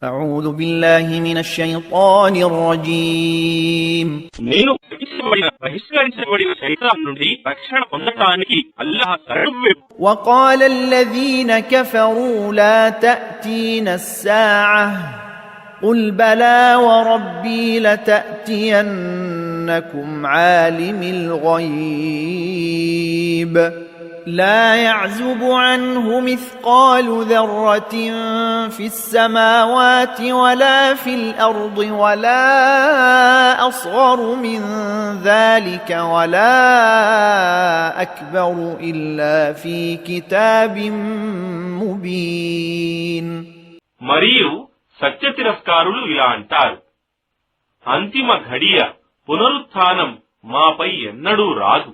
أعوذ بالله من الشيطان الرجيم నేను బహిష్కరించబడిన శైతాన్ నుండి రక్షణ పొందడానికి అల్లాహ్ శరణు. وقال الذين كفروا لا تأتينا الساعة قل بلى وربي لتأتينكم عالم الغيب لا يعزب عنه مثقال ذرة في السماوات ولا في الأرض ولا أصغر من ذلك ولا أكبر إلا في كتاب مبين. మరియు సత్య తిరస్కారులు ఇలా అంటారు, అంతిమ ఘడియ పునరుత్థానం మాపై ఎన్నడూ రాదు.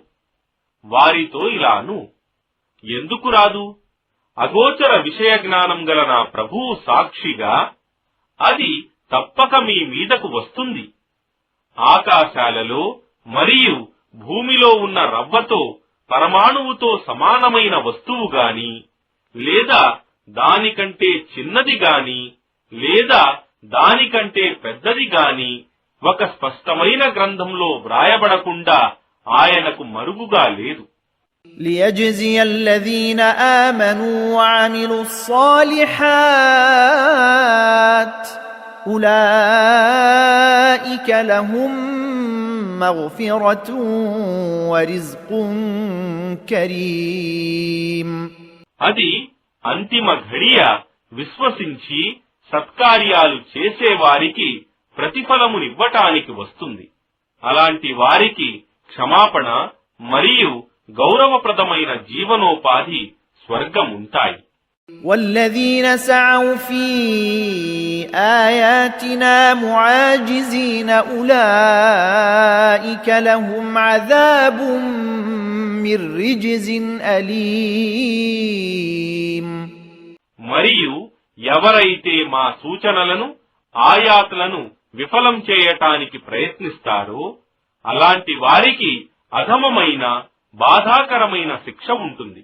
వారితో ఇలాను, ఎందుకు రాదు? అగోచర విషయ జ్ఞానం గల నా ప్రభువు సాక్షిగా అది తప్పక మీ మీదకు వస్తుంది. ఆకాశాలలో మరియు భూమిలో ఉన్న రవ్వతో పరమాణువుతో సమానమైన వస్తువు గాని, లేదా దానికంటే చిన్నది గాని, లేదా దానికంటే పెద్దది గాని ఒక స్పష్టమైన గ్రంథంలో వ్రాయబడకుండా ఆయనకు మరుగుగా లేదు. ليجزي الذين آمنوا وعملوا الصالحات أولئك لهم مغفرة ورزق كريم. అది అంతిమ ఘడియ విశ్వసించి సత్కార్యాలు చేసేవారికి ప్రతిఫలమునివ్వటానికి వస్తుంది. అలాంటి వారికి క్షమాపణ మరియు గౌరవప్రదమైన జీవనోపాధి స్వర్గముంటాయి. والذين سعوا في آياتنا معاجزين أولئك لهم عذاب من رجز أليم. మరియు ఎవరైతే మా సూచనలను ఆయాతులను విఫలం చేయటానికి ప్రయత్నిస్తారో అలాంటి వారికి అధమమైన బాధాకరమైన శిక్ష ఉంటుంది.